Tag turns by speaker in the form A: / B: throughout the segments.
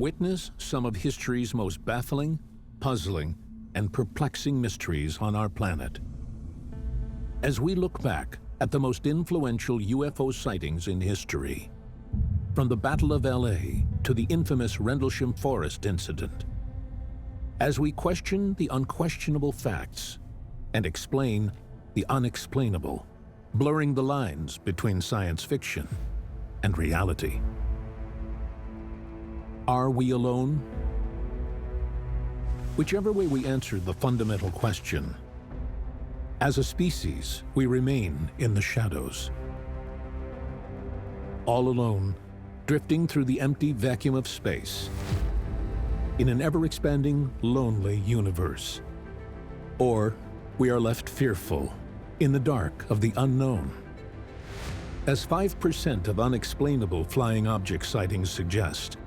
A: Witness some of history's most baffling, puzzling, and perplexing mysteries on our planet. As we look back at the most influential UFO sightings in history, from the Battle of LA to the infamous Rendlesham Forest incident, as we question the unquestionable facts and explain the unexplainable, blurring the lines between science fiction and reality. Are we alone? Whichever way we answer the fundamental question, as a species, we remain in the shadows. All alone, drifting through the empty vacuum of space, in an ever-expanding, lonely universe. Or we are left fearful, in the dark of the unknown. As 5% of unexplainable flying object sightings suggest,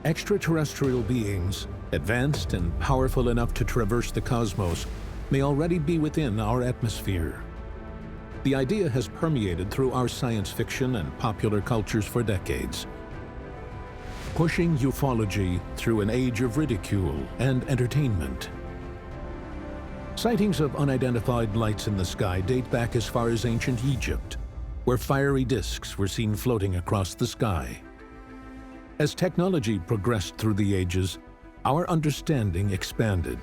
A: extraterrestrial beings, advanced and powerful enough to traverse the cosmos, may already be within our atmosphere. The idea has permeated through our science fiction and popular cultures for decades, pushing ufology through an age of ridicule and entertainment. Sightings of unidentified lights in the sky date back as far as ancient Egypt, where fiery disks were seen floating across the sky. As technology progressed through the ages, our understanding expanded.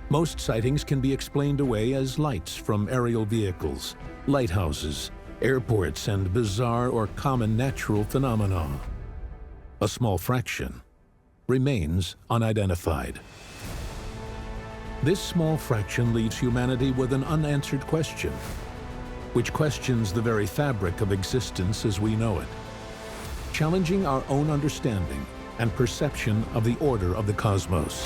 A: Most sightings can be explained away as lights from aerial vehicles, lighthouses, airports, and bizarre or common natural phenomena. A small fraction remains unidentified. This small fraction leaves humanity with an unanswered question, which questions the very fabric of existence as we know it, challenging our own understanding and perception of the order of the cosmos.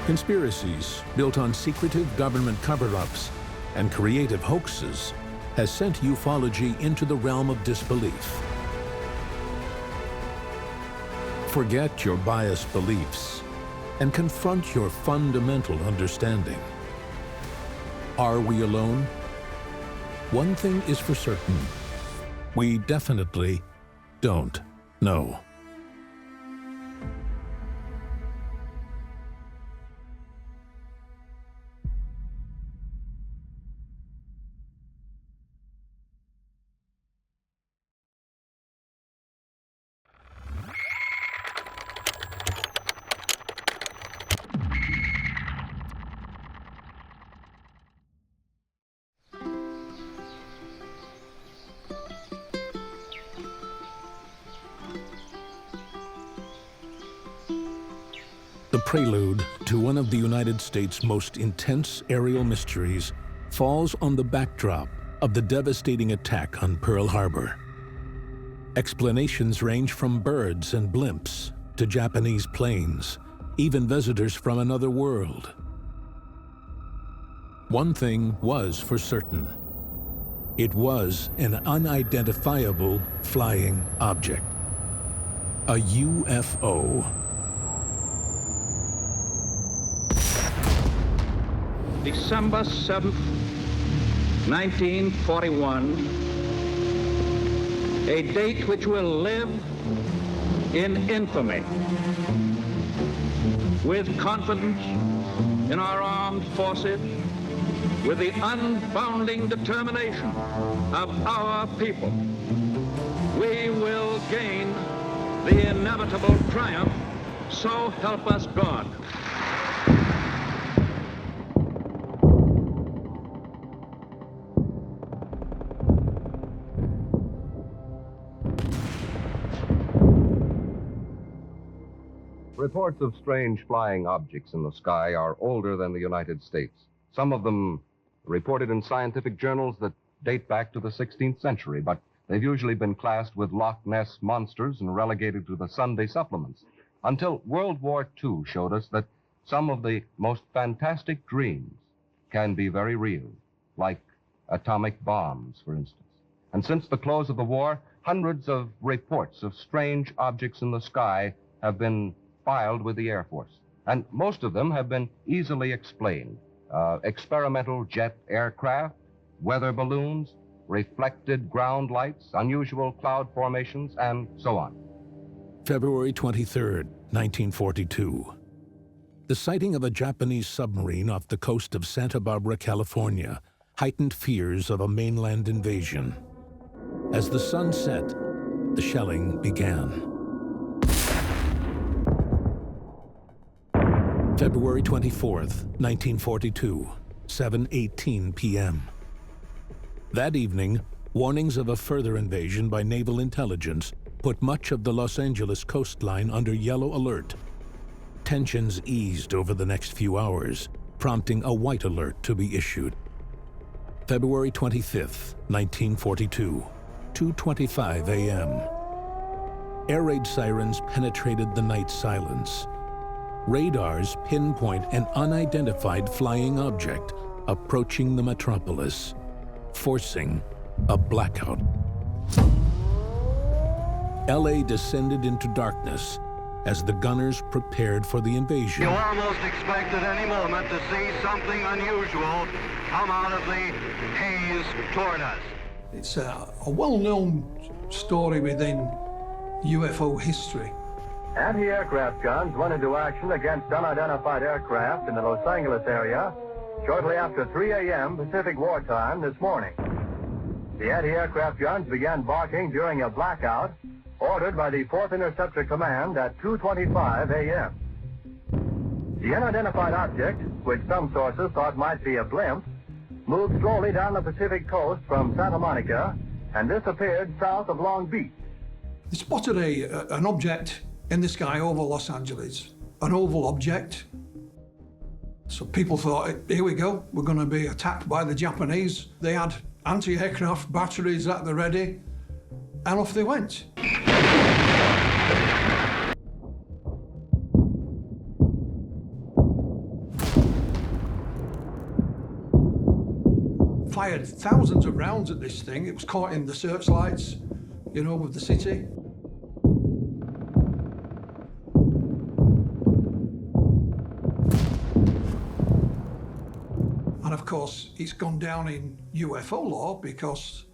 A: Conspiracies built on secretive government cover-ups and creative hoaxes has sent ufology into the realm of disbelief. Forget your biased beliefs and confront your fundamental understanding. Are we alone? One thing is for certain. We definitely don't know. The prelude to one of the United States' most intense aerial mysteries falls on the backdrop of the devastating attack on Pearl Harbor. Explanations range from birds and blimps to Japanese planes, even visitors from another world. One thing was for certain. It was an unidentifiable flying object. A UFO.
B: December 7th, 1941, a date which will live in infamy. With confidence in our armed forces, with the unbounding determination of our people, we will gain the inevitable triumph, so help us God.
C: Reports of strange flying objects in the sky are older than the United States. Some of them reported in scientific journals that date back to the 16th century, but they've usually been classed with Loch Ness monsters and relegated to the Sunday supplements, until World War II showed us that some of the most fantastic dreams can be very real, like atomic bombs, for instance. And since the close of the war, hundreds of reports of strange objects in the sky have been filed with the Air Force, and most of them have been easily explained. Experimental jet aircraft, weather balloons, reflected ground lights, unusual cloud formations, and so on.
A: February 23, 1942. The sighting of a Japanese submarine off the coast of Santa Barbara, California, heightened fears of a mainland invasion. As the sun set, the shelling began. February 24th, 1942, 7:18 p.m. That evening, warnings of a further invasion by naval intelligence put much of the Los Angeles coastline under yellow alert. Tensions eased over the next few hours, prompting a white alert to be issued. February 25th, 1942, 2:25 a.m. Air raid sirens penetrated the night silence. Radars pinpoint an unidentified flying object approaching the metropolis, forcing a blackout. LA descended into darkness as the gunners prepared for the invasion.
D: You almost expect at any moment to see something unusual come out of the haze toward us.
E: It's a well-known story within UFO history.
F: Anti-aircraft guns went into action against unidentified aircraft in the Los Angeles area shortly after 3 a.m. Pacific wartime this morning. The anti-aircraft guns began barking during a blackout ordered by the 4th Interceptor Command at 2:25 a.m. The unidentified object, which some sources thought might be a blimp, moved slowly down the Pacific coast from Santa Monica and disappeared south of Long Beach.
E: They spotted an object in the sky over Los Angeles, an oval object. So people thought, here we go, we're going to be attacked by the Japanese. They had anti-aircraft batteries at the ready, and off they went. Fired thousands of rounds at this thing. It was caught in the searchlights, you know, of the city. And of course, it's gone down in UFO law because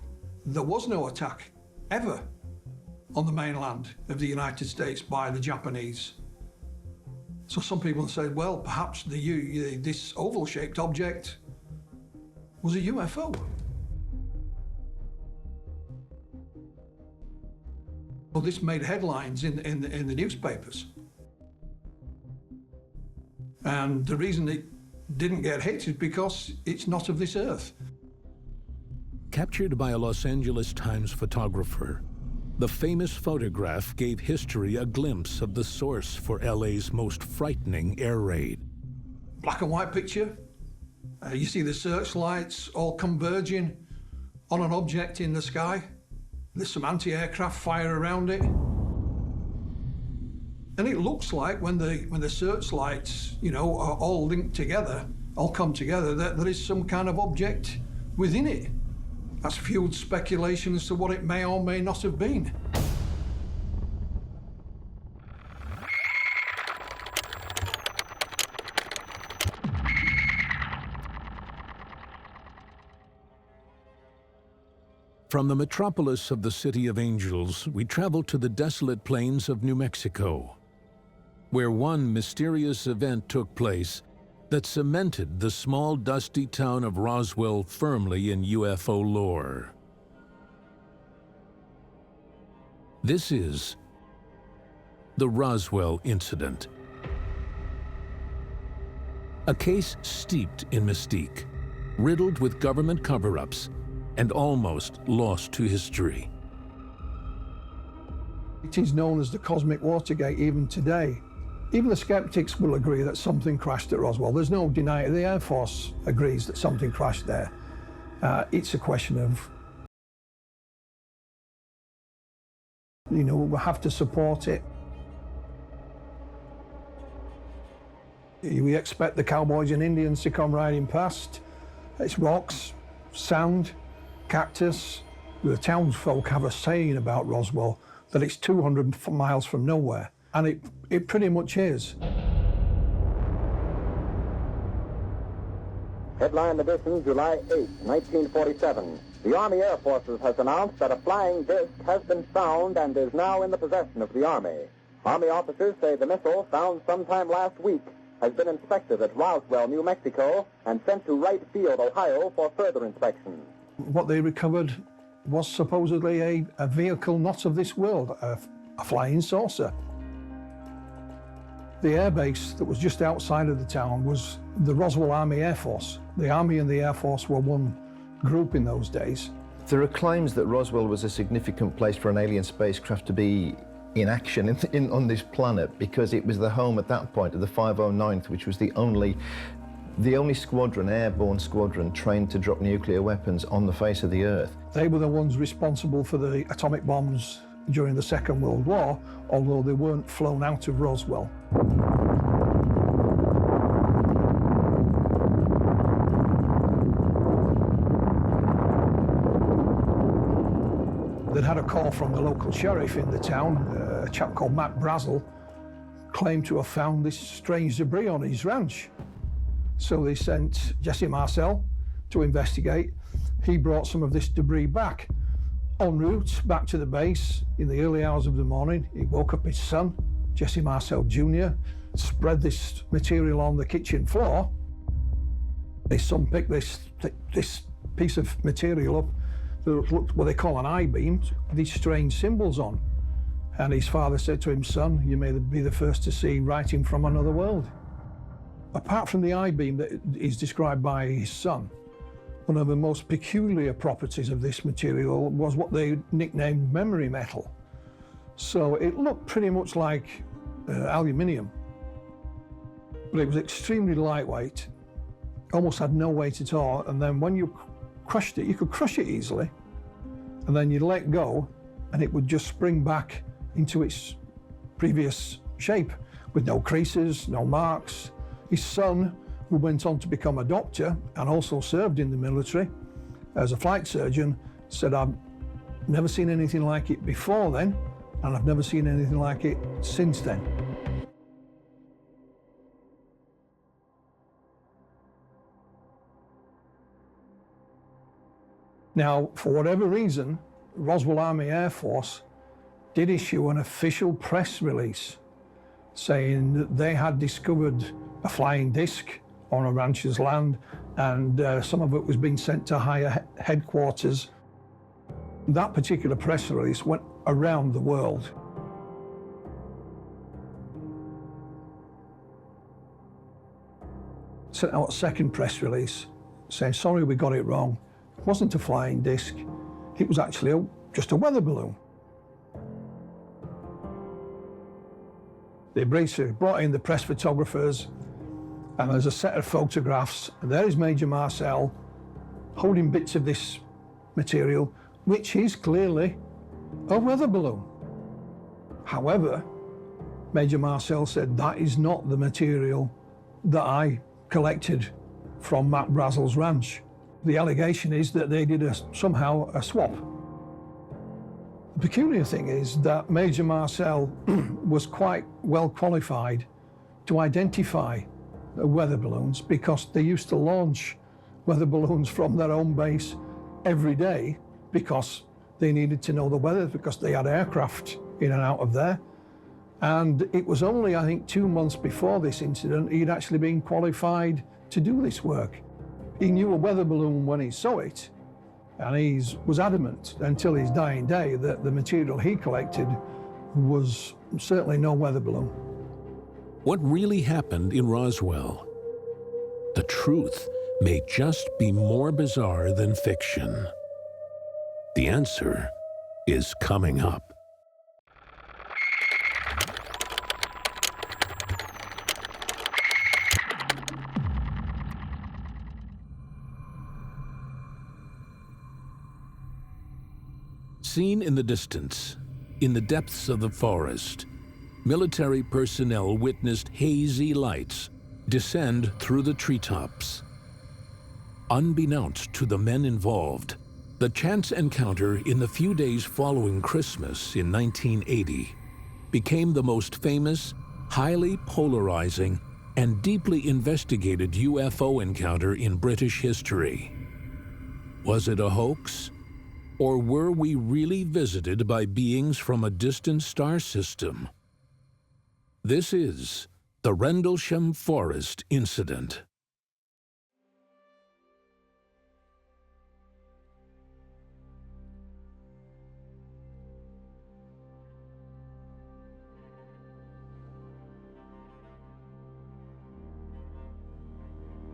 E: there was no attack ever on the mainland of the United States by the Japanese. So some people said, well, perhaps this oval-shaped object was a UFO. Well, this made headlines in the newspapers. And the reason it didn't get hit is because it's not of this earth.
A: Captured by a Los Angeles Times photographer, the famous photograph gave history a glimpse of the source for LA's most frightening air raid.
E: Black and white picture. You see the searchlights all converging on an object in the sky. There's some anti-aircraft fire around it. And it looks like when the searchlights, you know, are all linked together, all come together, that there is some kind of object within it. That's fueled speculation as to what it may or may not have been.
A: From the metropolis of the City of Angels, we travel to the desolate plains of New Mexico, where one mysterious event took place that cemented the small, dusty town of Roswell firmly in UFO lore. This is the Roswell Incident, a case steeped in mystique, riddled with government cover-ups, and almost lost to history.
E: It is known as the Cosmic Watergate even today. Even the skeptics will agree that something crashed at Roswell. There's no denying. The Air Force agrees that something crashed there. It's a question of, you know, we have to support it. We expect the cowboys and Indians to come riding past. It's rocks, sand, cactus. The townsfolk have a saying about Roswell that it's 200 miles from nowhere, and it pretty much is.
G: Headline edition, July 8, 1947. The Army Air Forces has announced that a flying disc has been found and is now in the possession of the Army. Army officers say the missile, found sometime last week, has been inspected at Roswell, New Mexico, and sent to Wright Field, Ohio, for further inspection.
E: What they recovered was supposedly a vehicle not of this world, a flying saucer. The airbase that was just outside of the town was the Roswell Army Air Force. The Army and the Air Force were one group in those days.
H: There are claims that Roswell was a significant place for an alien spacecraft to be in action on this planet, because it was the home at that point of the 509th, which was the only squadron, airborne squadron, trained to drop nuclear weapons on the face of the Earth.
E: They were the ones responsible for the atomic bombs during the Second World War, although they weren't flown out of Roswell. They'd had a call from the local sheriff in the town, a chap called Matt Brazel, claimed to have found this strange debris on his ranch. So they sent Jesse Marcel to investigate. He brought some of this debris back. En route back to the base in the early hours of the morning, he woke up his son, Jesse Marcel Jr., spread this material on the kitchen floor. His son picked this piece of material up that looked what they call an I-beam, with these strange symbols on. And his father said to him, "Son, you may be the first to see writing from another world." Apart from the I-beam that is described by his son, one of the most peculiar properties of this material was what they nicknamed memory metal. So it looked pretty much like aluminium, but it was extremely lightweight, almost had no weight at all. And then when you crushed it, you could crush it easily, and then you'd let go, and it would just spring back into its previous shape with no creases, no marks. His son, who went on to become a doctor and also served in the military as a flight surgeon, said, "I've never seen anything like it before then, and I've never seen anything like it since then." Now, for whatever reason, Roswell Army Air Force did issue an official press release saying that they had discovered a flying disc on a rancher's land, and some of it was being sent to higher headquarters. That particular press release went around the world. Sent out a second press release saying, "Sorry, we got it wrong. It wasn't a flying disc. It was actually just a weather balloon." They brought in the press photographers, and there's a set of photographs, and there is Major Marcel holding bits of this material, which is clearly a weather balloon. However, Major Marcel said, "That is not the material that I collected from Matt Brazel's ranch." The allegation is that they did somehow a swap. The peculiar thing is that Major Marcel was quite well qualified to identify weather balloons, because they used to launch weather balloons from their own base every day because they needed to know the weather, because they had aircraft in and out of there. And it was only, I think, 2 months before this incident, he'd actually been qualified to do this work. He knew a weather balloon when he saw it, and he was adamant until his dying day that the material he collected was certainly no weather balloon.
A: What really happened in Roswell? The truth may just be more bizarre than fiction. The answer is coming up. Seen in the distance, in the depths of the forest, military personnel witnessed hazy lights descend through the treetops. Unbeknownst to the men involved, the chance encounter in the few days following Christmas in 1980 became the most famous, highly polarizing, and deeply investigated UFO encounter in British history. Was it a hoax? Or were we really visited by beings from a distant star system? This is the Rendlesham Forest Incident.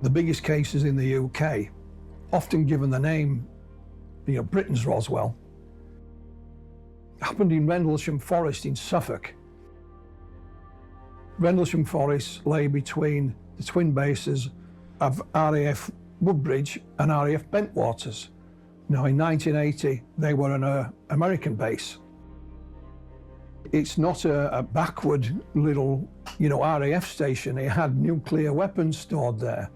E: The biggest cases in the UK, often given the name, Britain's Roswell, happened in Rendlesham Forest in Suffolk. Rendlesham Forest lay between the twin bases of RAF Woodbridge and RAF Bentwaters. Now, in 1980, they were an American base. It's not a backward little, RAF station. It had nuclear weapons stored there.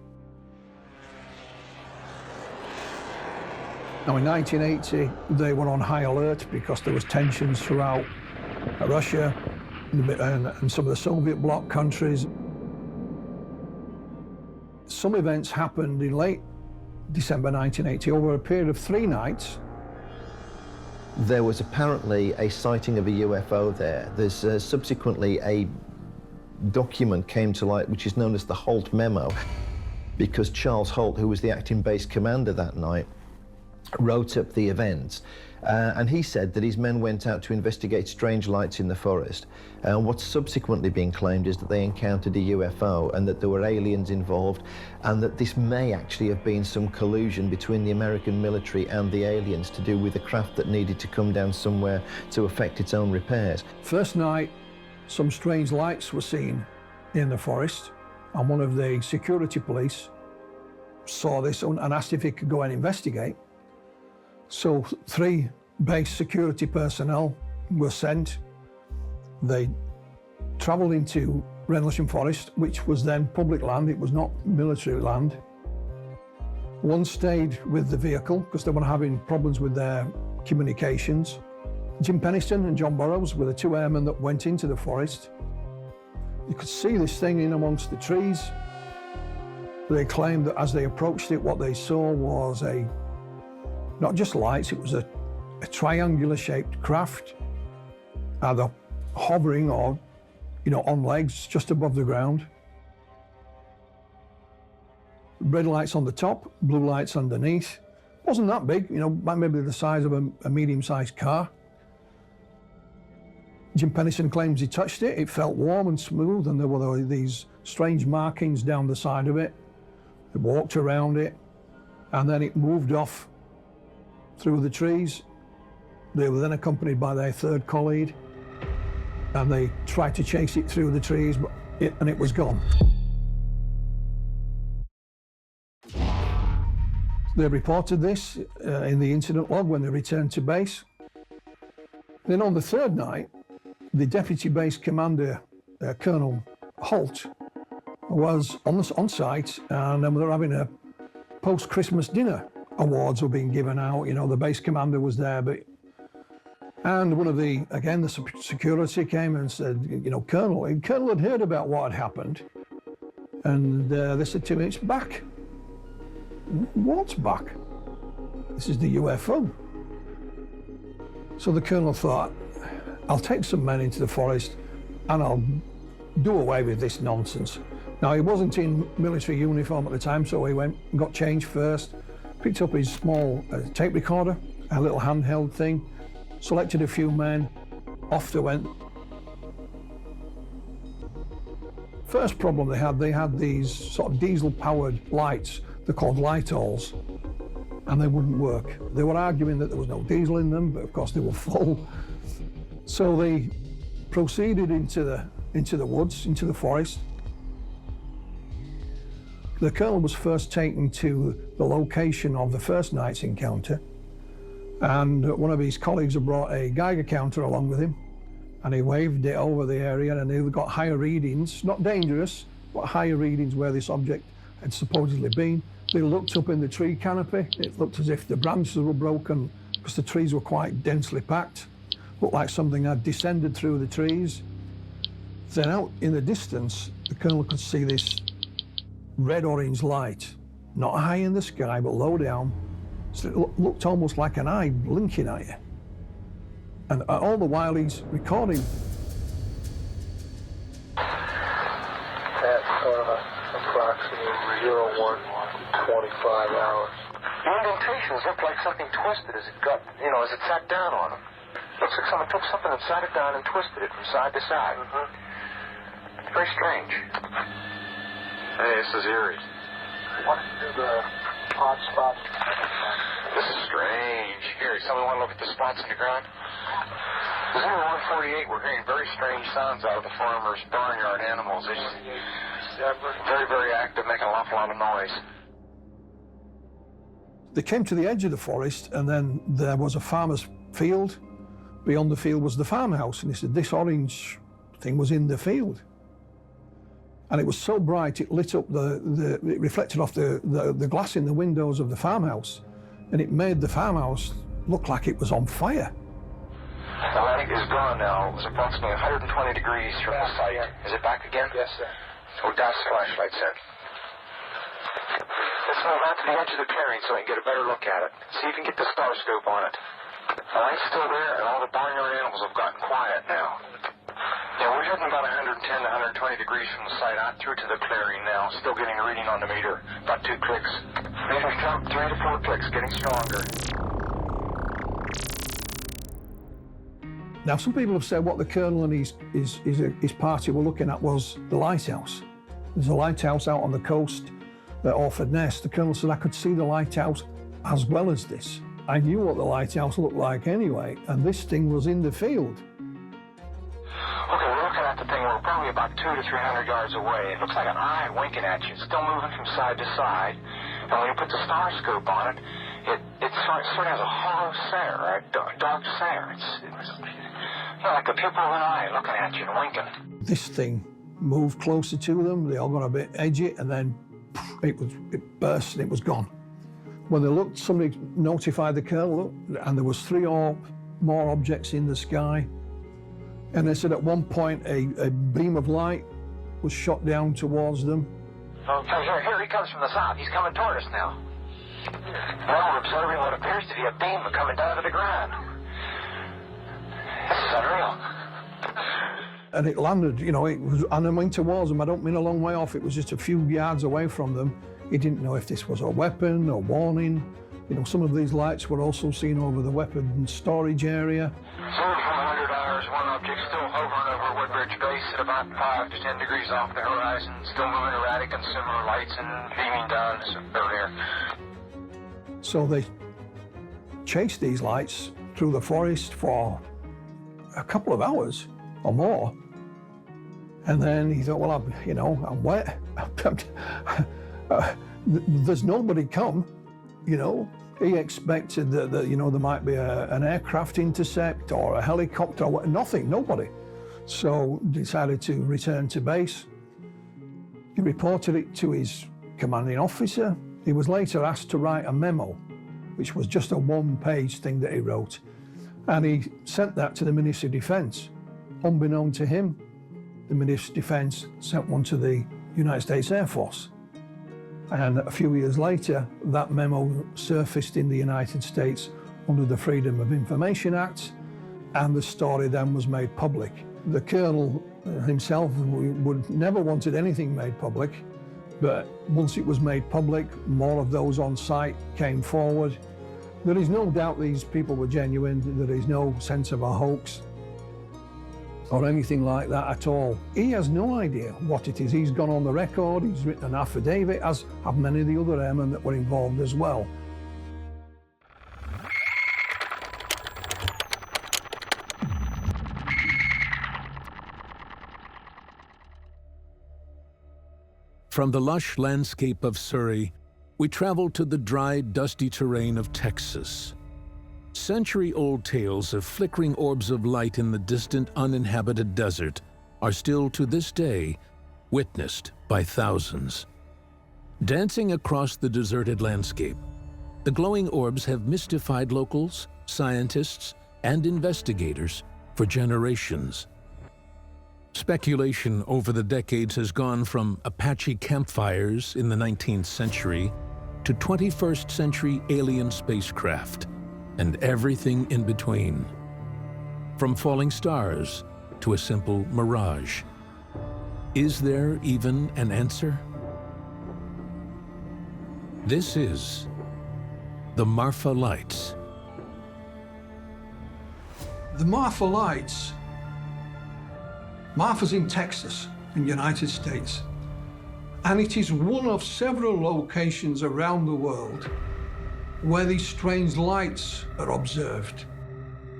E: Now, in 1980, they were on high alert because there was tensions throughout Russia and some of the Soviet bloc countries. Some events happened in late December 1980 over a period of 3 nights.
H: There was apparently a sighting of a UFO there. There's subsequently a document came to light which is known as the Holt Memo, because Charles Holt, who was the acting base commander that night, wrote up the events, and he said that his men went out to investigate strange lights in the forest. What's subsequently been claimed is that they encountered a UFO and that there were aliens involved, and that this may actually have been some collusion between the American military and the aliens to do with a craft that needed to come down somewhere to effect its own repairs.
E: First night, some strange lights were seen in the forest, and one of the security police saw this and asked if he could go and investigate. So 3 base security personnel were sent. They travelled into Rendlesham Forest, which was then public land, it was not military land. One stayed with the vehicle because they were having problems with their communications. Jim Penniston and John Burroughs were the 2 airmen that went into the forest. You could see this thing in amongst the trees. They claimed that as they approached it, what they saw was not just lights, it was a triangular shaped craft, either hovering or, on legs just above the ground. Red lights on the top, blue lights underneath. Wasn't that big, maybe the size of a medium-sized car. Jim Penniston claims he touched it. It felt warm and smooth, and there were these strange markings down the side of it. They walked around it, and then it moved off through the trees. They were then accompanied by their 3rd colleague, and they tried to chase it through the trees, and it was gone. They reported this in the incident log when they returned to base. Then on the 3rd night, the deputy base commander, Colonel Holt, was on site, and they were having a post-Christmas dinner. Awards were being given out, the base commander was there, and one of the security came and said, Colonel had heard about what had happened, and they said to me, it's back. What's back? This is the UFO. So the Colonel thought, I'll take some men into the forest and I'll do away with this nonsense. Now, he wasn't in military uniform at the time, so he went and got changed first, picked up his small tape recorder, a little handheld thing, selected a few men, off they went. First problem they had these sort of diesel-powered lights, they're called light-alls, and they wouldn't work. They were arguing that there was no diesel in them, but of course they were full. So they proceeded into the woods, into the forest. The Colonel was first taken to the location of the first night's encounter, and one of his colleagues had brought a Geiger counter along with him, and he waved it over the area, and they got higher readings, not dangerous, but higher readings where this object had supposedly been. They looked up in the tree canopy. It looked as if the branches were broken because the trees were quite densely packed. Looked like something had descended through the trees. Then out in the distance, the Colonel could see this red-orange light, not high in the sky, but low down. So it looked almost like an eye blinking at you. And all the while he's recording.
I: Approximately 0125 hours. The indentations look like something twisted as it got, as it sat down on them. Looks like someone took something and sat it down and twisted it from side to side. Very strange. Hey, this is eerie. What do the odd spots? This is strange. Here, somebody want to look at the spots in the ground? This is 148. We're hearing very strange sounds out of the farmers' barnyard animals. They're just very, very active, making an awful lot of noise.
E: They came to the edge of the forest, and then there was a farmer's field. Beyond the field was the farmhouse, and he said this orange thing was in the field. And it was so bright it lit up it reflected off the glass in the windows of the farmhouse, and it made the farmhouse look like it was on fire.
I: The light is gone now. It was approximately 120 degrees from the site. Is it back again?
J: Yes, sir.
I: Oh, dash flashlights in. Let's move out to the edge of the clearing so we can get a better look at it. See if you can get the star scope on it. The light's still there, and all the barnyard animals have gotten quiet now. Yeah, we're heading about 110 to 120 degrees from the site out through to the clearing now. Still getting a reading on the meter. About 2 clicks. Meter's jumped 3 to 4 clicks, getting stronger.
E: Now, some people have said what the colonel and his party were looking at was the lighthouse. There's a lighthouse out on the coast at Orford Ness. The colonel said, I could see the lighthouse as well as this. I knew what the lighthouse looked like anyway, and this thing was in the field.
I: Okay, we're looking at the thing. We're probably about 200 to 300 yards away. It looks like an eye winking at you. It's still moving from side to side. And when you put the star scope on it, it sort of has a hollow center, or a dark center. It's like the pupil of an eye looking at you and winking.
E: This thing moved closer to them. They all got a bit edgy, and then it burst and it was gone. When they looked, somebody notified the colonel, and there was 3 or more objects in the sky. And they said at one point a beam of light was shot down towards them.
I: Okay, here he comes from the south. He's coming toward us now. Now we're observing what appears to be a beam coming down to the ground. This is unreal.
E: And it landed, it was, and I went towards them. I don't mean a long way off. It was just a few yards away from them. He didn't know if this was a weapon, a warning. Some of these lights were also seen over the weapons storage area.
I: 100 hours, one object still hovering over Woodbridge Base at about 5 to 10 degrees off the horizon, still moving erratic and similar lights and beaming down earlier.
E: So they chased these lights through the forest for a couple of hours or more. And then he thought, well, I'm wet. There's nobody come, He expected that there might be an aircraft intercept or a helicopter, or nothing, nobody. So decided to return to base. He reported it to his commanding officer. He was later asked to write a memo, which was just a 1-page thing that he wrote. And he sent that to the Ministry of Defense. Unbeknown to him, the Ministry of Defense sent one to the United States Air Force. And a few years later, that memo surfaced in the United States under the Freedom of Information Act, and the story then was made public. The colonel himself would never wanted anything made public, but once it was made public, more of those on site came forward. There is no doubt these people were genuine. There is no sense of a hoax or anything like that at all. He has no idea what it is. He's gone on the record, he's written an affidavit, as have many of the other airmen that were involved as well.
A: From the lush landscape of Surrey, we travel to the dry, dusty terrain of Texas. Century-old tales of flickering orbs of light in the distant, uninhabited desert are still to this day witnessed by thousands. Dancing across the deserted landscape, the glowing orbs have mystified locals, scientists, and investigators for generations. Speculation over the decades has gone from Apache campfires in the 19th century to 21st century alien spacecraft, and everything in between. From falling stars to a simple mirage. Is there even an answer? This is the Marfa Lights.
E: The Marfa Lights. Marfa's in Texas, in the United States. And it is one of several locations around the world where these strange lights are observed.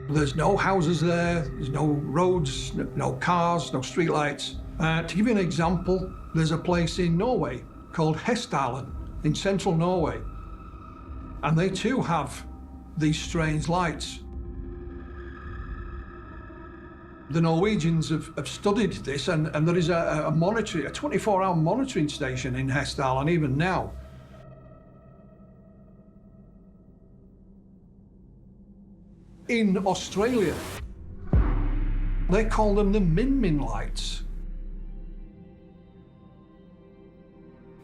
E: There's no houses there, there's no roads, no cars, no streetlights. To give you an example, there's a place in Norway called Hessdalen in central Norway. And they too have these strange lights. The Norwegians have studied this, and there is a 24-hour monitoring station in Hessdalen even now. In Australia, they call them the Min Min lights.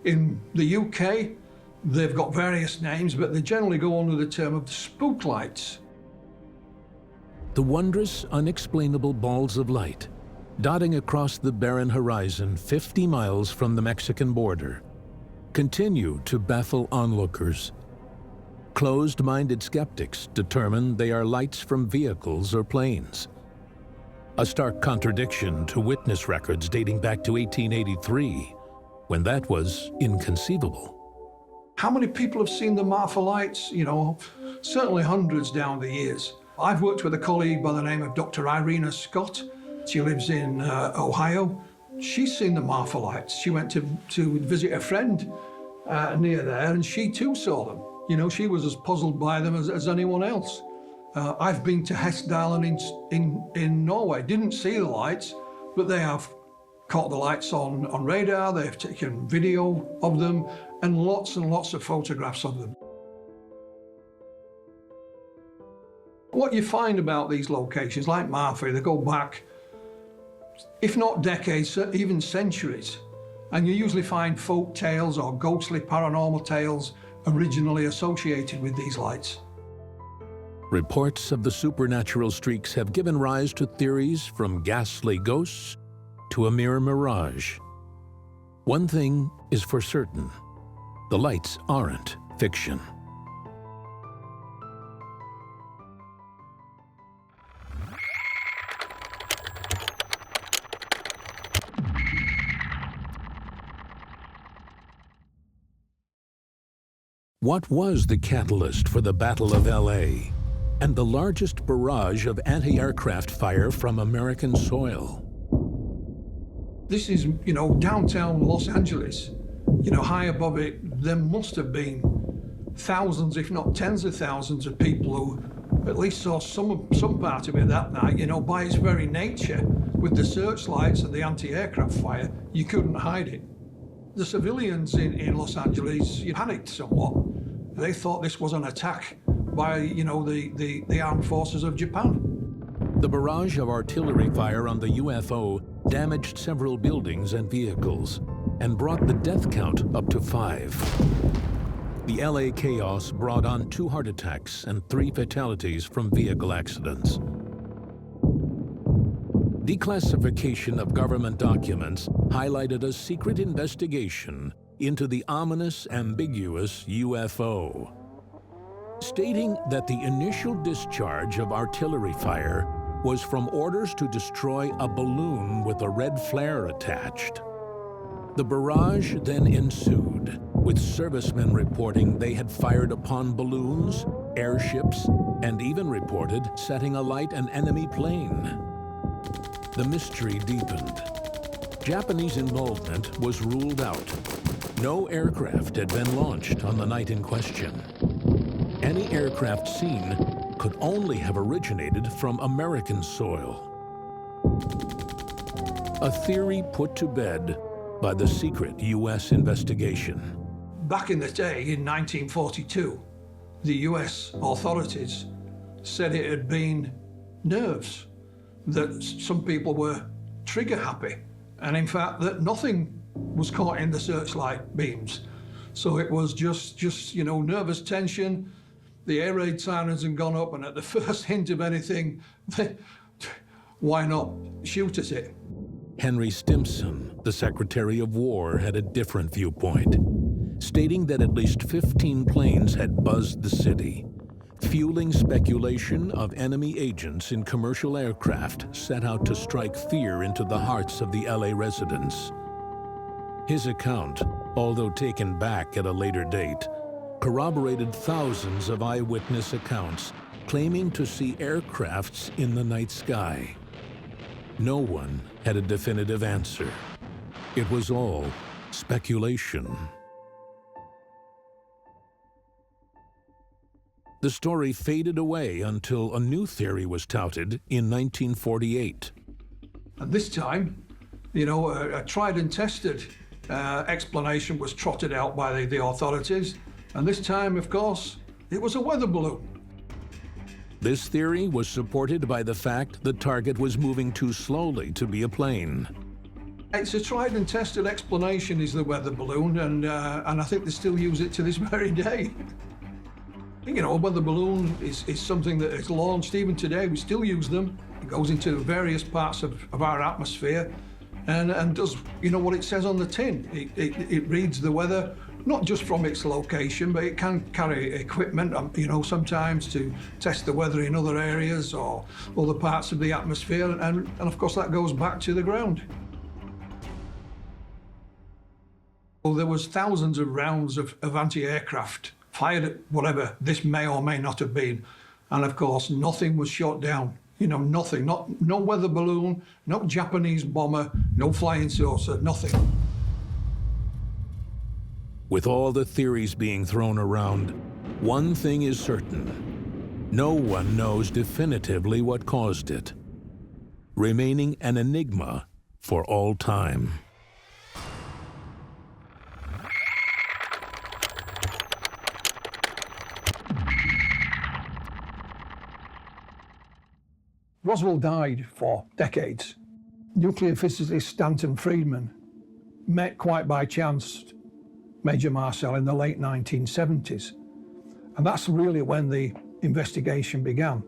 E: In the UK, they've got various names, but they generally go under the term of the spook lights.
A: The wondrous, unexplainable balls of light dotting across the barren horizon 50 miles from the Mexican border continue to baffle onlookers. Closed-minded skeptics determine they are lights from vehicles or planes. A stark contradiction to witness records dating back to 1883, when that was inconceivable.
E: How many people have seen the Marfa lights? You know, certainly hundreds down the years. I've worked with a colleague by the name of Dr. Irina Scott. She lives in Ohio. She's seen the Marfa lights. She went to visit a friend near there, and she too saw them. You know, she was as puzzled by them as anyone else. I've been to Hessdalen in Norway. Didn't see the lights, but they have caught the lights on radar. They've taken video of them and lots of photographs of them. What you find about these locations, like Marfa, they go back, if not decades, even centuries. And you usually find folk tales or ghostly paranormal tales originally associated with these lights.
A: Reports of the supernatural streaks have given rise to theories from ghastly ghosts to a mere mirage. One thing is for certain: the lights aren't fiction. What was the catalyst for the Battle of LA and the largest barrage of anti-aircraft fire from American soil?
E: This is, you know, downtown Los Angeles. You know, high above it, there must have been thousands, if not tens of thousands of people who at least saw some part of it that night. You know, by its very nature, with the searchlights and the anti-aircraft fire, you couldn't hide it. The civilians in Los Angeles panicked somewhat. They thought this was an attack by, you know, the armed forces of Japan.
A: The barrage of artillery fire on the UFO damaged several buildings and vehicles and brought the death count up to 5. The LA chaos brought on 2 heart attacks and 3 fatalities from vehicle accidents. Declassification of government documents highlighted a secret investigation into the ominous, ambiguous UFO, stating that the initial discharge of artillery fire was from orders to destroy a balloon with a red flare attached. The barrage then ensued, with servicemen reporting they had fired upon balloons, airships, and even reported setting alight an enemy plane. The mystery deepened. Japanese involvement was ruled out. No aircraft had been launched on the night in question. Any aircraft seen could only have originated from American soil. A theory put to bed by the secret U.S. investigation.
E: Back in the day, in 1942, the U.S. authorities said it had been nerves, that some people were trigger happy, and in fact that nothing was caught in the searchlight beams. So it was just you know, nervous tension. The air raid sirens had gone up, and at the first hint of anything, why not shoot at it?
A: Henry Stimson, the Secretary of War, had a different viewpoint, stating that at least 15 planes had buzzed the city, fueling speculation of enemy agents in commercial aircraft set out to strike fear into the hearts of the LA residents. His account, although taken back at a later date, corroborated thousands of eyewitness accounts claiming to see aircrafts in the night sky. No one had a definitive answer. It was all speculation. The story faded away until a new theory was touted in 1948.
E: And this time, you know, a tried and tested explanation was trotted out by the authorities. And this time, of course, it was a weather balloon.
A: This theory was supported by the fact the target was moving too slowly to be a plane.
E: It's a tried and tested explanation, is the weather balloon, and I think they still use it to this very day. You know, a weather balloon is something that is launched even today. We still use them. It goes into various parts of our atmosphere and does, you know, what it says on the tin. It reads the weather, not just from its location, but it can carry equipment, you know, sometimes to test the weather in other areas or other parts of the atmosphere, and of course that goes back to the ground. Well, there was thousands of rounds of anti-aircraft fired at whatever this may or may not have been, and of course nothing was shot down. You know, nothing, no weather balloon, no Japanese bomber, no flying saucer, nothing.
A: With all the theories being thrown around, one thing is certain. No one knows definitively what caused it, remaining an enigma for all time.
E: Roswell died for decades. Nuclear physicist Stanton Friedman met quite by chance Major Marcel in the late 1970s. And that's really when the investigation began.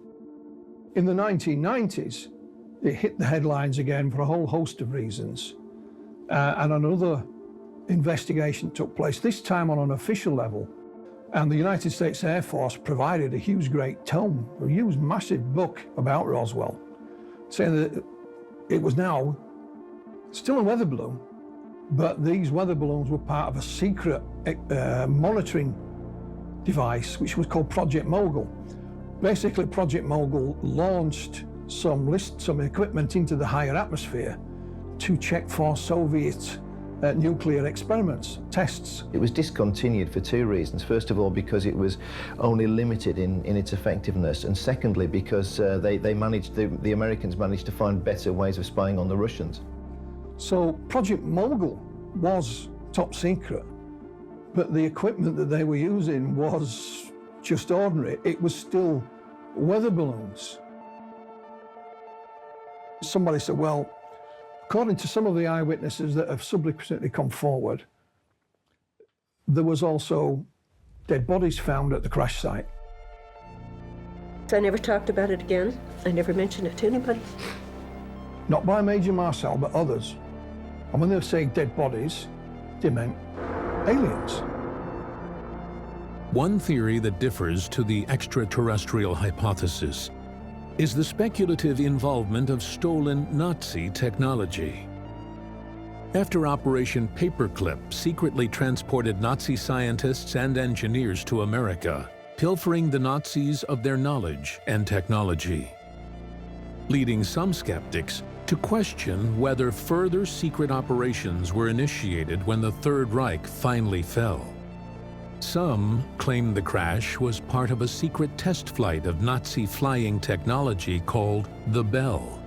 E: In the 1990s, it hit the headlines again for a whole host of reasons. And another investigation took place, this time on an official level. And the United States Air Force provided a huge, great tome, a huge, massive book about Roswell, saying that it was now still a weather balloon, but these weather balloons were part of a secret monitoring device, which was called Project Mogul. Basically, Project Mogul launched some equipment into the higher atmosphere to check for Soviet nuclear experiments, tests.
H: It was discontinued for two reasons. First of all, because it was only limited in its effectiveness, and secondly, because the Americans managed to find better ways of spying on the Russians.
E: So Project Mogul was top secret, but the equipment that they were using was just ordinary. It was still weather balloons. Somebody said, well, according to some of the eyewitnesses that have subsequently come forward, there was also dead bodies found at the crash site.
J: I never talked about it again. I never mentioned it to anybody.
E: Not by Major Marcel, but others. And when they were saying dead bodies, they meant aliens.
A: One theory that differs to the extraterrestrial hypothesis is the speculative involvement of stolen Nazi technology. After Operation Paperclip secretly transported Nazi scientists and engineers to America, pilfering the Nazis of their knowledge and technology, leading some skeptics to question whether further secret operations were initiated when the Third Reich finally fell. Some claim the crash was part of a secret test flight of Nazi flying technology called the Bell.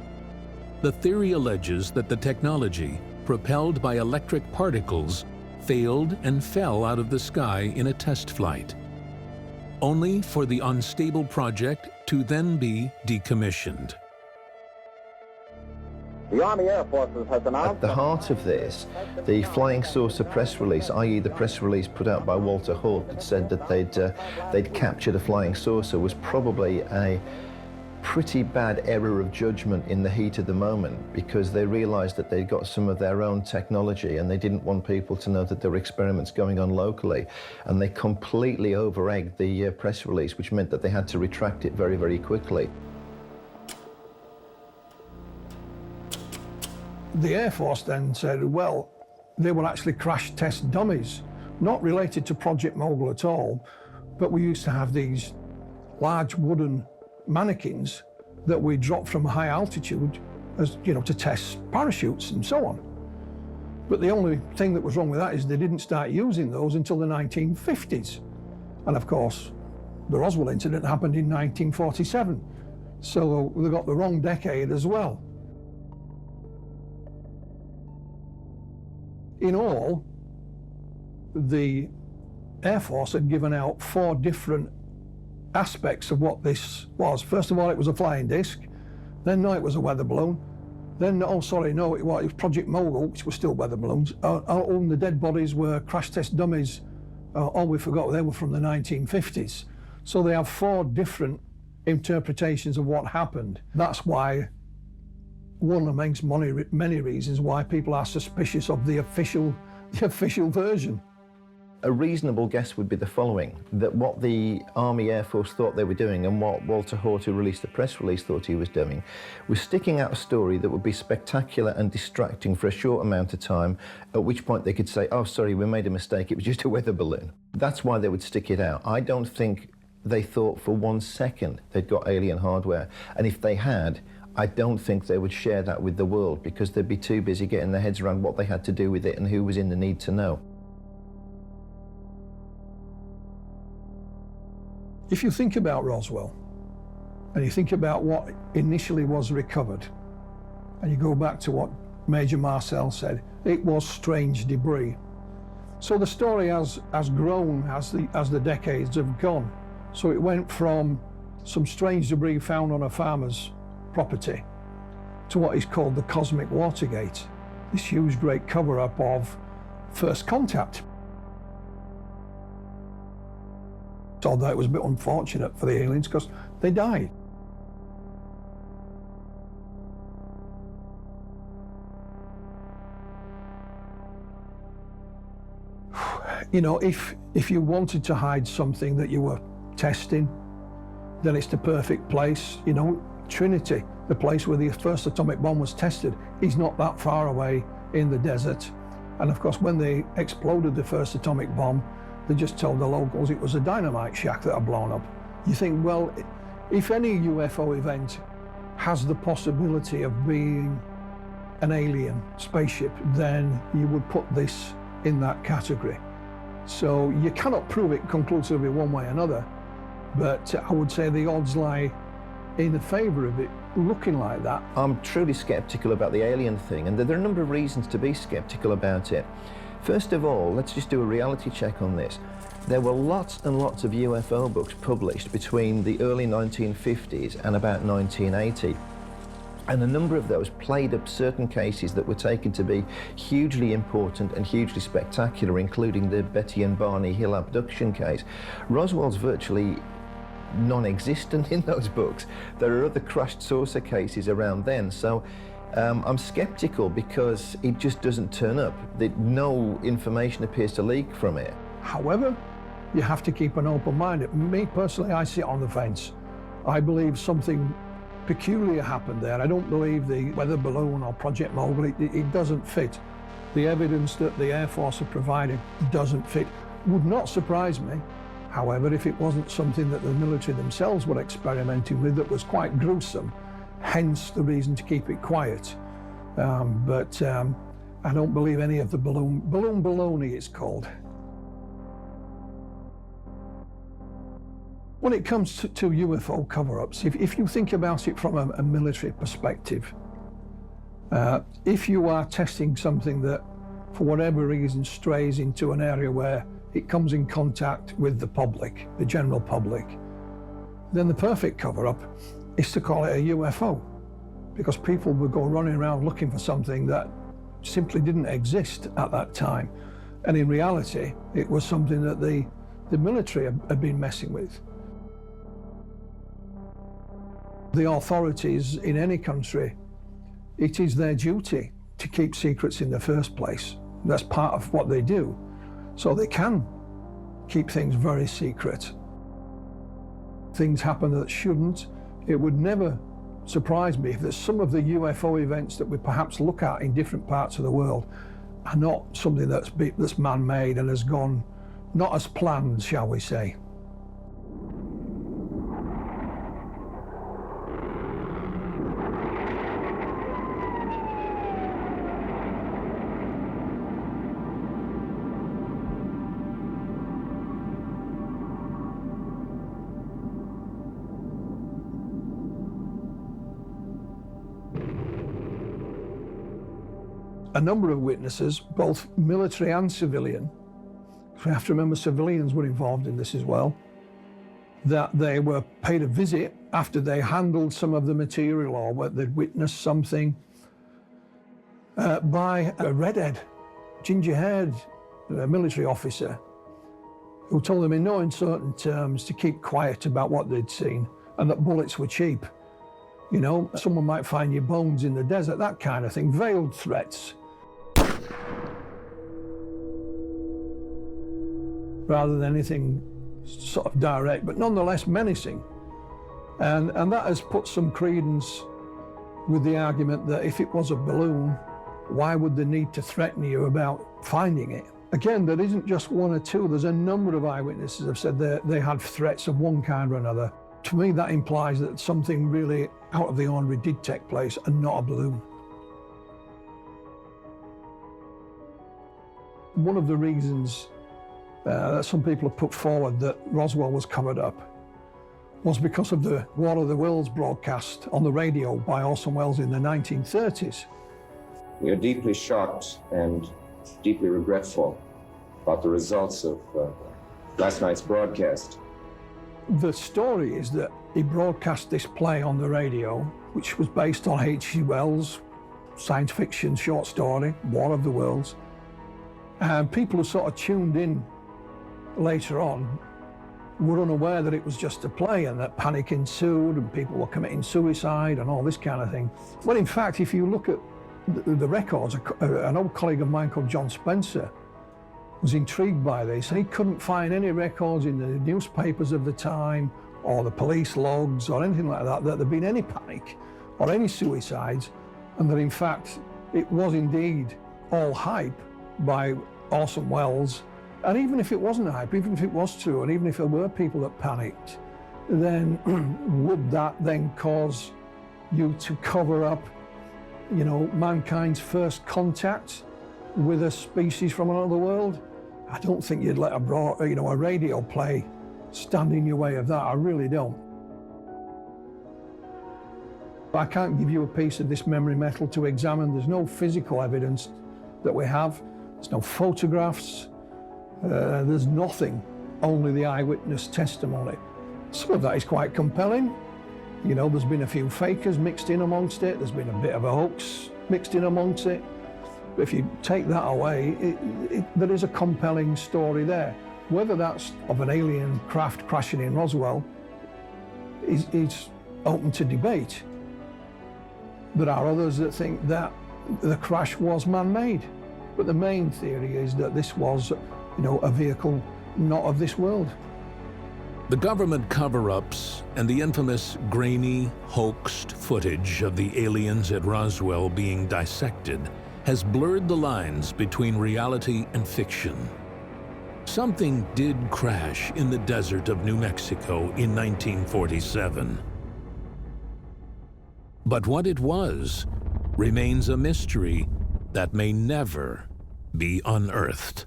A: The theory alleges that the technology, propelled by electric particles, failed and fell out of the sky in a test flight, only for the unstable project to then be decommissioned.
G: The Army Air Forces has announced...
H: At the heart of this, the flying saucer press release, i.e. the press release put out by Walter Haut that said that they'd captured a flying saucer, was probably pretty bad error of judgment in the heat of the moment, because they realized that they'd got some of their own technology and they didn't want people to know that there were experiments going on locally, and they completely over-egged the press release, which meant that they had to retract it very, very quickly.
E: The Air Force then said, well, they were actually crash test dummies, not related to Project Mogul at all, but we used to have these large wooden mannequins that we dropped from high altitude, as you know, to test parachutes and so on. But the only thing that was wrong with that is they didn't start using those until the 1950s. And of course, the Roswell incident happened in 1947. So they got the wrong decade as well. In all, the Air Force had given out 4 different aspects of what this was. First of all, it was a flying disc. Then, no, it was a weather balloon. Then, oh, sorry, no, it was Project Mogul, which was still weather balloons. All the dead bodies were crash test dummies. All we forgot, they were from the 1950s. So they have 4 different interpretations of what happened. That's why, one amongst many reasons why people are suspicious of the official version.
H: A reasonable guess would be the following, that what the Army Air Force thought they were doing and what Walter Haut, who released the press release, thought he was doing, was sticking out a story that would be spectacular and distracting for a short amount of time, at which point they could say, oh, sorry, we made a mistake, it was just a weather balloon. That's why they would stick it out. I don't think they thought for 1 second they'd got alien hardware, and if they had, I don't think they would share that with the world, because they'd be too busy getting their heads around what they had to do with it and who was in the need to know.
E: If you think about Roswell, and you think about what initially was recovered, and you go back to what Major Marcel said, it was strange debris. So the story has grown as the decades have gone. So it went from some strange debris found on a farmer's property to what is called the Cosmic Watergate, this huge great cover-up of first contact. Although it was a bit unfortunate for the aliens because they died. You know, if you wanted to hide something that you were testing, then it's the perfect place. You know, Trinity, the place where the first atomic bomb was tested, is not that far away in the desert. And of course, when they exploded the first atomic bomb, they just told the locals it was a dynamite shack that had blown up. You think, well, if any UFO event has the possibility of being an alien spaceship, then you would put this in that category. So you cannot prove it conclusively one way or another, but I would say the odds lie in favour of it looking like that.
H: I'm truly sceptical about the alien thing, and there are a number of reasons to be sceptical about it. First of all, let's just do a reality check on this. There were lots and lots of UFO books published between the early 1950s and about 1980. And a number of those played up certain cases that were taken to be hugely important and hugely spectacular, including the Betty and Barney Hill abduction case. Roswell's virtually non-existent in those books. There are other crashed saucer cases around then, so I'm skeptical because it just doesn't turn up. No information appears to leak from it.
E: However, you have to keep an open mind. Me personally, I sit on the fence. I believe something peculiar happened there. I don't believe the weather balloon or Project Mogul, it doesn't fit. The evidence that the Air Force have provided doesn't fit. Would not surprise me, however, if it wasn't something that the military themselves were experimenting with that was quite gruesome, hence the reason to keep it quiet. But I don't believe any of the balloon baloney it's called. When it comes to UFO cover-ups, if you think about it from a military perspective, if you are testing something that, for whatever reason, strays into an area where it comes in contact with the public, the general public, then the perfect cover-up is to call it a UFO, because people would go running around looking for something that simply didn't exist at that time. And in reality, it was something that the military had been messing with. The authorities in any country, it is their duty to keep secrets in the first place. That's part of what they do. So they can keep things very secret. Things happen that shouldn't. It would never surprise me if there's some of the UFO events that we perhaps look at in different parts of the world are not something that's man-made and has gone not as planned, shall we say. A number of witnesses, both military and civilian, we have to remember civilians were involved in this as well, that they were paid a visit after they handled some of the material or where they'd witnessed something by a redhead, ginger-haired military officer who told them in no uncertain terms to keep quiet about what they'd seen and that bullets were cheap. You know, someone might find your bones in the desert, that kind of thing, veiled threats. Rather than anything sort of direct, but nonetheless menacing. And that has put some credence with the argument that if it was a balloon, why would they need to threaten you about finding it? Again, there isn't just one or two, there's a number of eyewitnesses have said they had threats of one kind or another. To me, that implies that something really out of the ordinary did take place and not a balloon. One of the reasons that some people have put forward that Roswell was covered up was because of the War of the Worlds broadcast on the radio by Orson Welles in the 1930s.
K: We are deeply shocked and deeply regretful about the results of last night's broadcast.
E: The story is that he broadcast this play on the radio, which was based on H.G. Wells' science fiction short story, War of the Worlds. And people who sort of tuned in later on were unaware that it was just a play and that panic ensued and people were committing suicide and all this kind of thing. Well, in fact, if you look at the records, an old colleague of mine called John Spencer was intrigued by this, and he couldn't find any records in the newspapers of the time or the police logs or anything like that there'd been any panic or any suicides, and that in fact it was indeed all hype by Orson Welles. And even if it wasn't hype, even if it was true, and even if there were people that panicked, then would that then cause you to cover up, you know, mankind's first contact with a species from another world? I don't think you'd let a radio play stand in your way of that. I really don't. I can't give you a piece of this memory metal to examine. There's no physical evidence that we have. There's no photographs. There's nothing, only the eyewitness testimony. Some of that is quite compelling. You know, there's been a few fakers mixed in amongst it. There's been a bit of a hoax mixed in amongst it. But if you take that away, there is a compelling story there. Whether that's of an alien craft crashing in Roswell is open to debate. There are others that think that the crash was man-made. But the main theory is that this was, you know, a vehicle not of this world.
A: The government cover-ups and the infamous grainy, hoaxed footage of the aliens at Roswell being dissected has blurred the lines between reality and fiction. Something did crash in the desert of New Mexico in 1947. But what it was remains a mystery that may never be unearthed.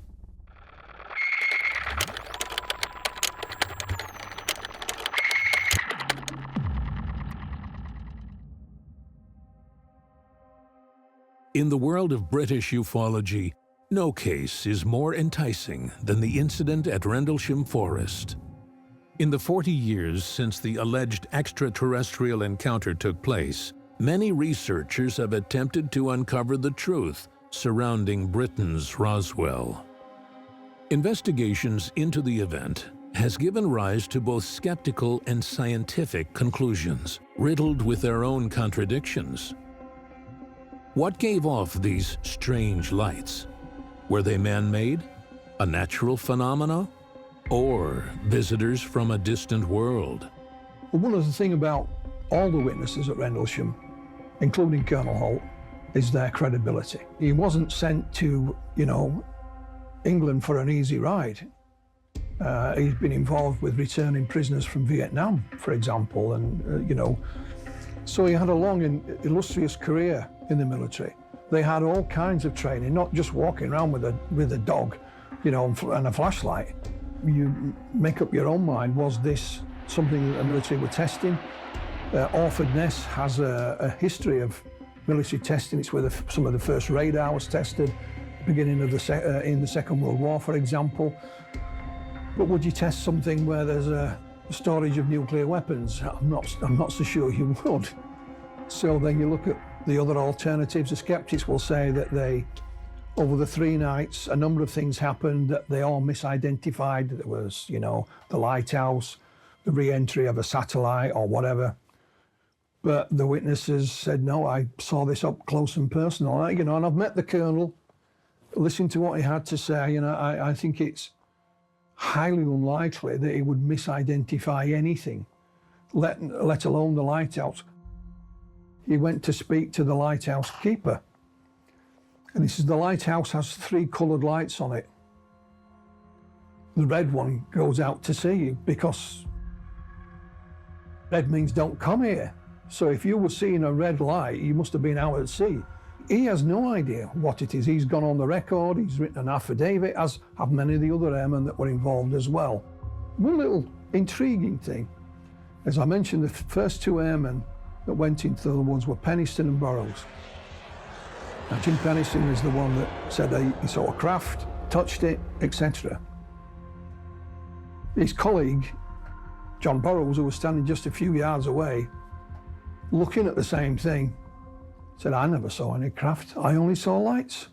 A: In the world of British ufology, no case is more enticing than the incident at Rendlesham Forest. In the 40 years since the alleged extraterrestrial encounter took place, many researchers have attempted to uncover the truth surrounding Britain's Roswell. Investigations into the event has given rise to both skeptical and scientific conclusions, riddled with their own contradictions. What gave off these strange lights? Were they man-made, a natural phenomena, or visitors from a distant world?
E: Well, one of the things about all the witnesses at Rendlesham, including Colonel Holt, is their credibility. He wasn't sent to, England for an easy ride. He's been involved with returning prisoners from Vietnam, for example, and, so he had a long and illustrious career in the military. They had all kinds of training, not just walking around with a dog, and a flashlight. You make up your own mind, was this something that the military were testing? Orford Ness has a history of military testing. It's where some of the first radar was tested, beginning of in the Second World War, for example. But would you test something where there's a storage of nuclear weapons? I'm not so sure you would. So then you look at the other alternatives. The skeptics will say that over the 3 nights, a number of things happened that they all misidentified. There was, the lighthouse, the re-entry of a satellite or whatever. But the witnesses said, no, I saw this up close and personal. And I've met the colonel, listened to what he had to say, I think it's highly unlikely that he would misidentify anything, let alone the lighthouse. He went to speak to the lighthouse keeper. And he says, the lighthouse has 3 coloured lights on it. The red one goes out to sea because red means don't come here. So if you were seeing a red light, you must have been out at sea. He has no idea what it is. He's gone on the record, he's written an affidavit, as have many of the other airmen that were involved as well. One little intriguing thing, as I mentioned, the first 2 airmen that went into the woods were Penniston and Burroughs. Now, Jim Penniston is the one that said he saw a craft, touched it, etc. His colleague, John Burroughs, who was standing just a few yards away, looking at the same thing, said, I never saw any craft, I only saw lights.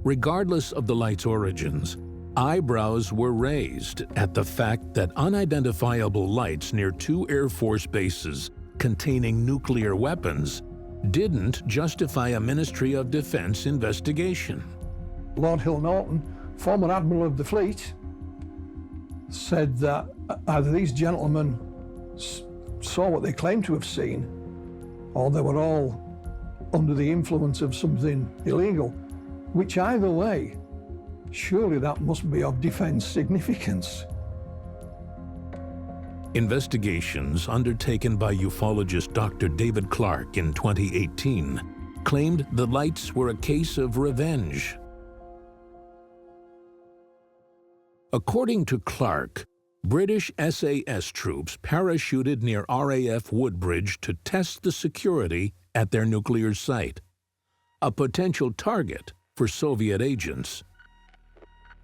A: Regardless of the light's origins, eyebrows were raised at the fact that unidentifiable lights near 2 Air Force bases containing nuclear weapons didn't justify a Ministry of Defense investigation.
E: Lord Hill Norton, former Admiral of the Fleet, said that either these gentlemen saw what they claimed to have seen, or they were all under the influence of something illegal, which either way, surely that must be of defense significance.
A: Investigations undertaken by ufologist Dr. David Clark in 2018 claimed the lights were a case of revenge. According to Clark, British SAS troops parachuted near RAF Woodbridge to test the security at their nuclear site, a potential target for Soviet agents.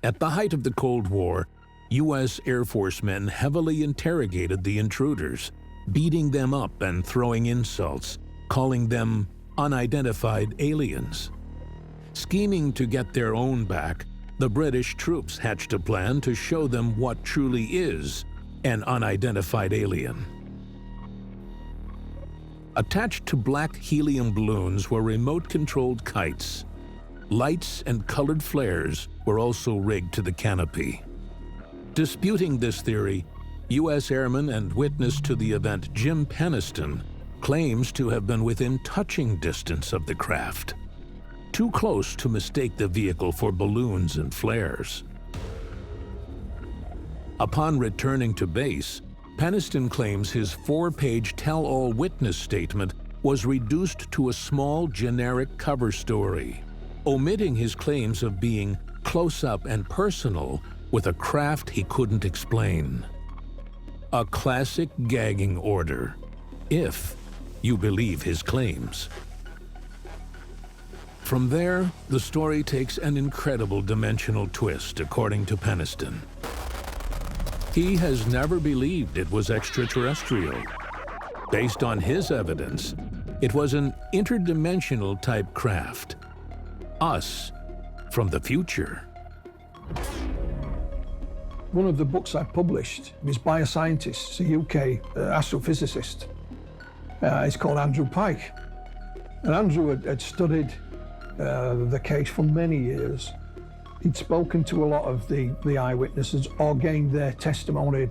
A: At the height of the Cold War, U.S. Air Force men heavily interrogated the intruders, beating them up and throwing insults, calling them unidentified aliens. Scheming to get their own back, the British troops hatched a plan to show them what truly is an unidentified alien. Attached to black helium balloons were remote-controlled kites. Lights and colored flares were also rigged to the canopy. Disputing this theory, U.S. airman and witness to the event Jim Penniston claims to have been within touching distance of the craft, too close to mistake the vehicle for balloons and flares. Upon returning to base, Penniston claims his 4-page tell-all witness statement was reduced to a small generic cover story, omitting his claims of being close-up and personal with a craft he couldn't explain. A classic gagging order, if you believe his claims. From there, the story takes an incredible dimensional twist, according to Penniston. He has never believed it was extraterrestrial. Based on his evidence, it was an interdimensional type craft. Us from the future.
E: One of the books I published is by a scientist, a UK astrophysicist. It's called Andrew Pike. And Andrew had studied the case for many years. He'd spoken to a lot of the eyewitnesses or gained their testimony.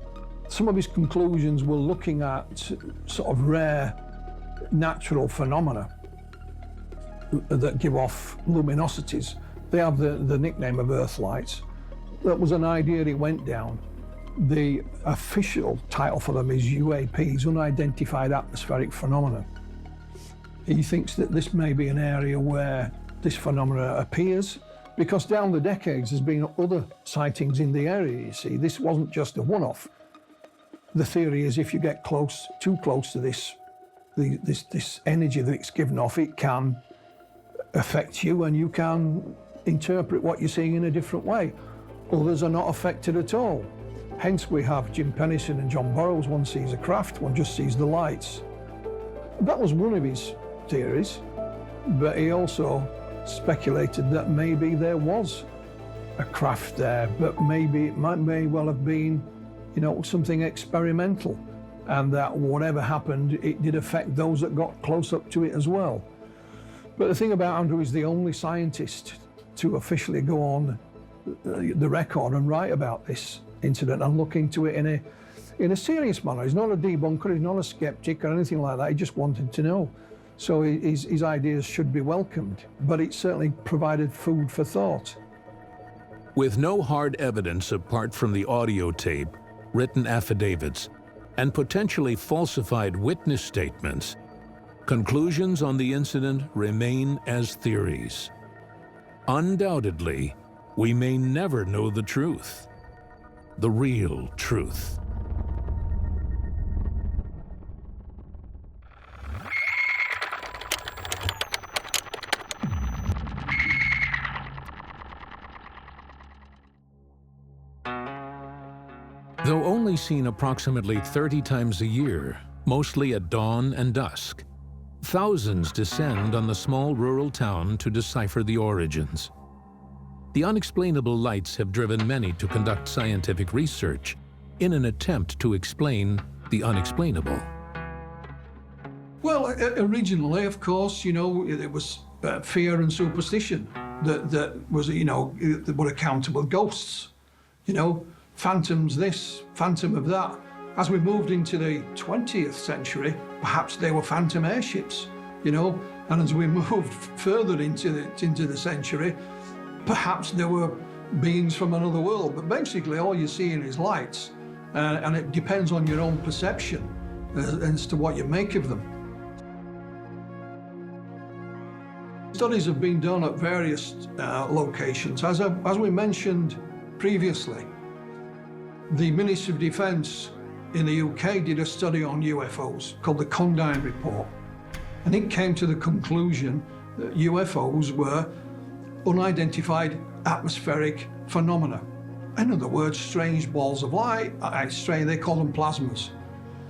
E: Some of his conclusions were looking at sort of rare natural phenomena that give off luminosities. They have the nickname of Earthlights. That was an idea he went down. The official title for them is UAPs, Unidentified Atmospheric Phenomena. He thinks that this may be an area where this phenomena appears, because down the decades there's been other sightings in the area, you see. This wasn't just a one-off. The theory is if you get too close to this energy that it's given off, it can affect you and you can interpret what you're seeing in a different way. Others are not affected at all. Hence we have Jim Pennison and John Burroughs. One sees a craft, one just sees the lights. That was one of his theories, but he also speculated that maybe there was a craft there, but maybe it may well have been, something experimental, and that whatever happened, it did affect those that got close up to it as well. But the thing about Andrew is the only scientist to officially go on the record and write about this incident and look into it in a serious manner. He's not a debunker, he's not a skeptic or anything like that. He just wanted to know. So his ideas should be welcomed, but it certainly provided food for thought.
A: With no hard evidence apart from the audio tape, written affidavits, and potentially falsified witness statements, conclusions on the incident remain as theories. Undoubtedly, we may never know the truth, the real truth. Though only seen approximately 30 times a year, mostly at dawn and dusk, thousands descend on the small rural town to decipher the origins. The unexplainable lights have driven many to conduct scientific research in an attempt to explain the unexplainable.
E: Well, originally, of course, it was fear and superstition that was, that were accountable. Ghosts, phantoms this, phantom of that. As we moved into the 20th century, perhaps they were phantom airships, and as we moved further into the century, perhaps there were beings from another world. But basically all you're seeing is lights, and it depends on your own perception as to what you make of them. Studies have been done at various locations. As we mentioned previously, the Ministry of Defence in the UK did a study on UFOs called the Condign Report, and it came to the conclusion that UFOs were unidentified atmospheric phenomena. In other words, strange balls of light, they call them plasmas.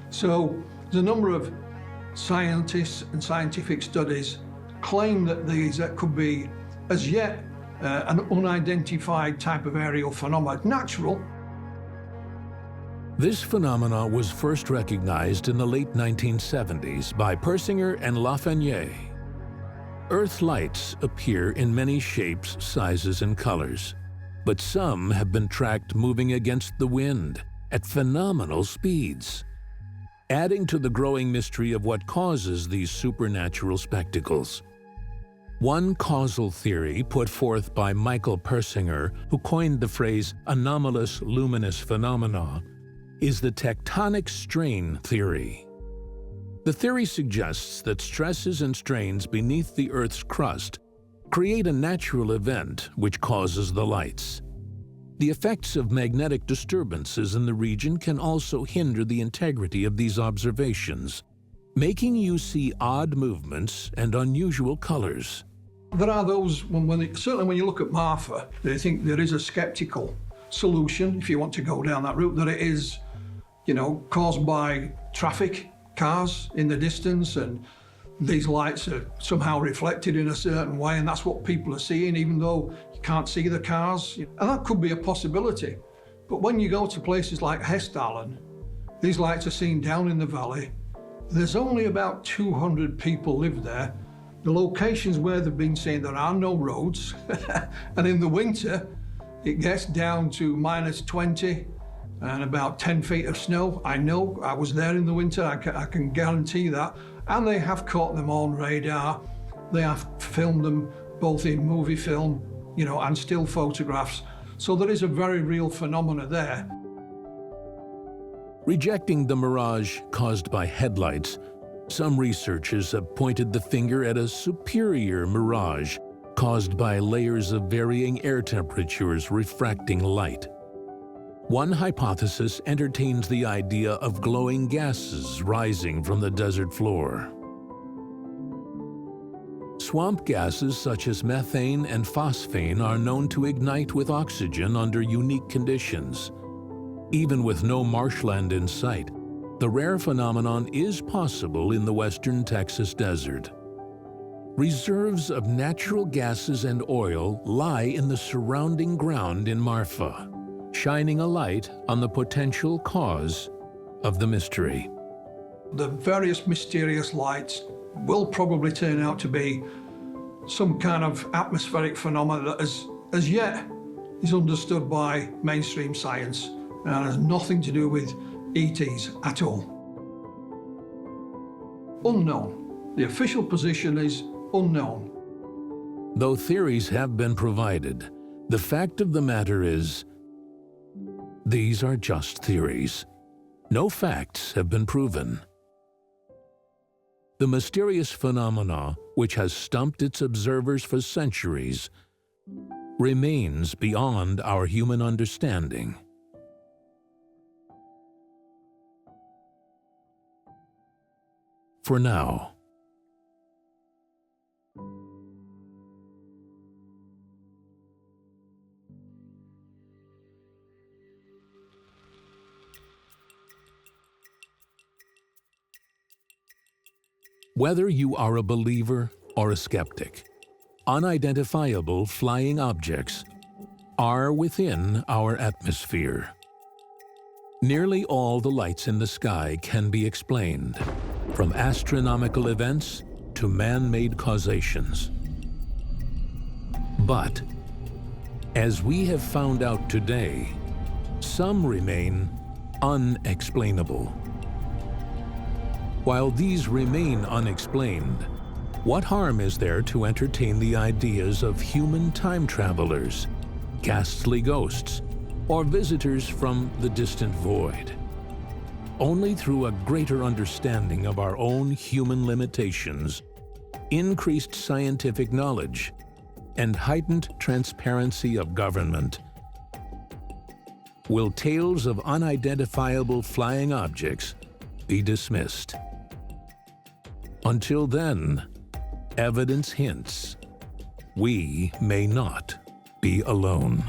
E: So the number of scientists and scientific studies claim that these could be, as yet, an unidentified type of aerial phenomena, natural.
A: This phenomena was first recognized in the late 1970s by Persinger and Lafreniere. Earth lights appear in many shapes, sizes, and colors, but some have been tracked moving against the wind at phenomenal speeds, adding to the growing mystery of what causes these supernatural spectacles. One causal theory put forth by Michael Persinger, who coined the phrase anomalous luminous phenomena, is the tectonic strain theory. The theory suggests that stresses and strains beneath the Earth's crust create a natural event which causes the lights. The effects of magnetic disturbances in the region can also hinder the integrity of these observations, making you see odd movements and unusual colors.
E: There are those, certainly when you look at Marfa, they think there is a skeptical solution, if you want to go down that route, that it is, caused by traffic, cars in the distance, and these lights are somehow reflected in a certain way, and that's what people are seeing, even though you can't see the cars. And that could be a possibility. But when you go to places like Hessdalen, these lights are seen down in the valley. There's only about 200 people live there. The locations where they've been seen, there are no roads. And in the winter, it gets down to -20 and about 10 feet of snow. I know, I was there in the winter, I can guarantee that. And they have caught them on radar. They have filmed them both in movie film, you know, and still photographs. So there is a very real phenomena there.
A: Rejecting the mirage caused by headlights, some researchers have pointed the finger at a superior mirage caused by layers of varying air temperatures refracting light. One hypothesis entertains the idea of glowing gases rising from the desert floor. Swamp gases such as methane and phosphine are known to ignite with oxygen under unique conditions. Even with no marshland in sight, the rare phenomenon is possible in the western Texas desert. Reserves of natural gases and oil lie in the surrounding ground in Marfa, shining a light on the potential cause of the mystery.
E: The various mysterious lights will probably turn out to be some kind of atmospheric phenomena that as yet is understood by mainstream science and has nothing to do with ETs at all. Unknown. The official position is unknown.
A: Though theories have been provided, the fact of the matter is, these are just theories. No facts have been proven. The mysterious phenomena, which has stumped its observers for centuries, remains beyond our human understanding. For now. Whether you are a believer or a skeptic, unidentifiable flying objects are within our atmosphere. Nearly all the lights in the sky can be explained, from astronomical events to man-made causations. But, as we have found out today, some remain unexplainable. While these remain unexplained, what harm is there to entertain the ideas of human time travelers, ghastly ghosts, or visitors from the distant void? Only through a greater understanding of our own human limitations, increased scientific knowledge, and heightened transparency of government will tales of unidentifiable flying objects be dismissed. Until then, evidence hints we may not be alone.